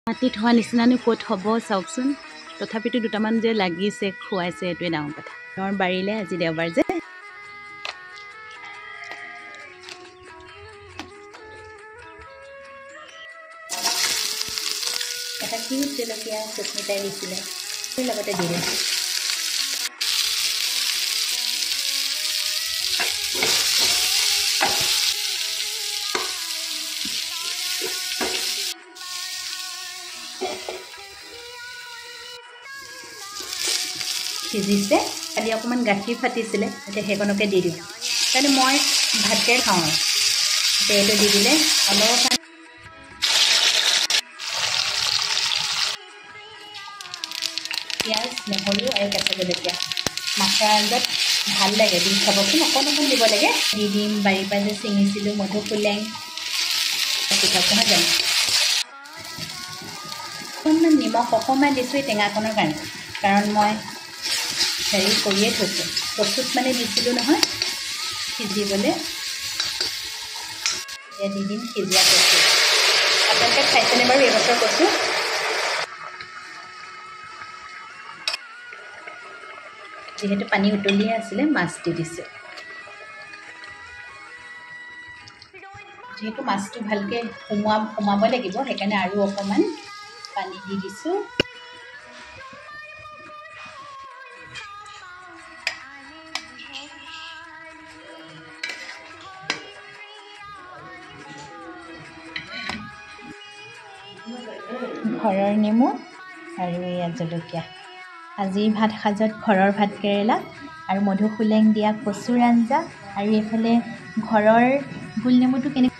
মাটি থোৱা নিচিনানো ক'ত হ'ব চাওকচোন। তথাপিতো দুটামান যে লাগিছে খুৱাইছে এইটোৱে ডাঙৰ কথা। তেওঁৰ বাৰীলে আজি দেওবাৰ যে এটা কিউট জলকীয়া সুস্মিতাই দিছিলে, সেই লগতে দি দিম। সিজিছে, খালি অকণমান গাখীৰ ফাটিছিলে, এতিয়া সেইকণকে দি দিওঁ। কাৰণ মই ভাতকেৰে খাওঁ, এতিয়া এইটো দি দিলে অলপমান পিঁয়াজ, নহৰু আৰু কেঁচা জলকীয়া মাছৰ আঞ্জাত ভাল লাগে, দি খাবচোন। অকণ অকণ দিব লাগে। দি দিম বাৰীৰ পৰা যে ছিঙিছিলোঁ মধুসোলেং, পিঠাটো নহয় জানো। অকণমান নিমখ অকণমান দিছোঁ এই টেঙাকণৰ কাৰণে, কাৰণ মই হেৰি কৰিয়ে থৈছোঁ, কচুত মানে দিছিলোঁ নহয় সিজিবলৈ। এতিয়া দি দিম সিজোৱা কচু। আপোনালোকে খাইছেনে বাৰু এইবছৰ কচু? যিহেতু পানী উতলিয়ে আছিলে, মাছ দি দিছোঁ। যিহেতু মাছটো ভালকৈ সোমাব লাগিব, সেইকাৰণে আৰু অকণমান পানী দি দিছোঁ। ঘৰৰ নেমু আৰু এয়া জলকীয়া। আজিৰ ভাত সাজত ঘৰৰ ভাত কেৰেলা আৰু মধুসোলেং দিয়া কচুৰ আঞ্জা, আৰু এইফালে ঘৰৰ গোল নেমুটো কেনেকৈ